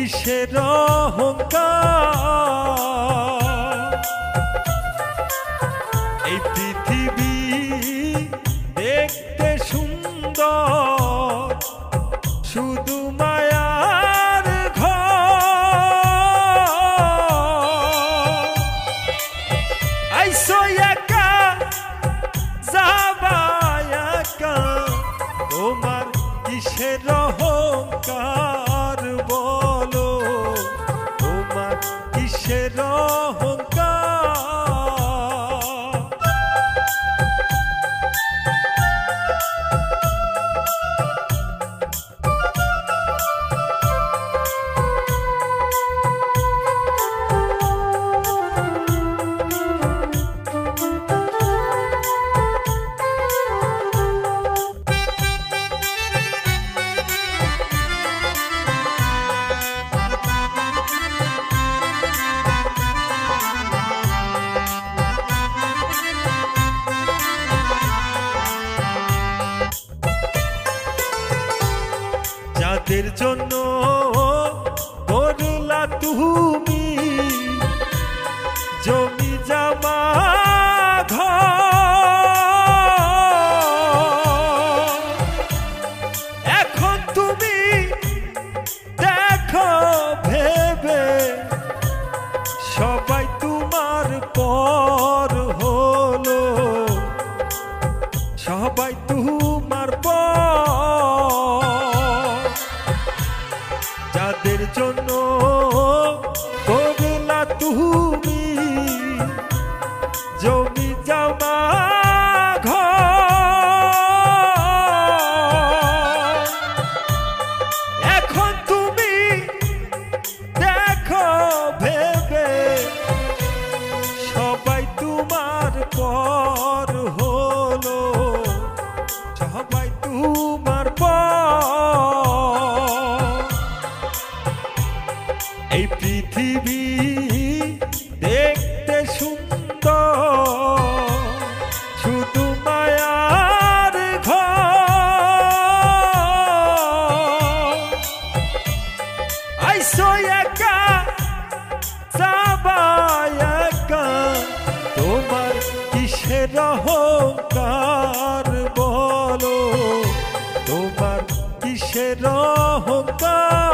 কিসের অহংকার। এই পৃথিবী দেখতে সুন্দর, শুধু মায়ার ঘর। আইসো একা যাবা একা, তোমার কিসের অহংকার বলো, তোমার কিসের অহংকার। যাদের জন্য করলা তুমি জমি জমা ঘর, এখন তুমি দেখো ভেবে সবাই তোমার পর হলো, সবাই তোমার পর। যাদের জন্য করলা তুমি জমি জমা ঘর, এখন তুমি দেখো ভেবে সবাই তোমার পর হলো, সবাই তোমার পর। এই পৃথিবী দেখতে সুন্দর, শুধু মায়ার ঘর। আইসো একা যাবা একা, তোমার কিসের অহংকার বলো, তোমার কিসের অহংকার।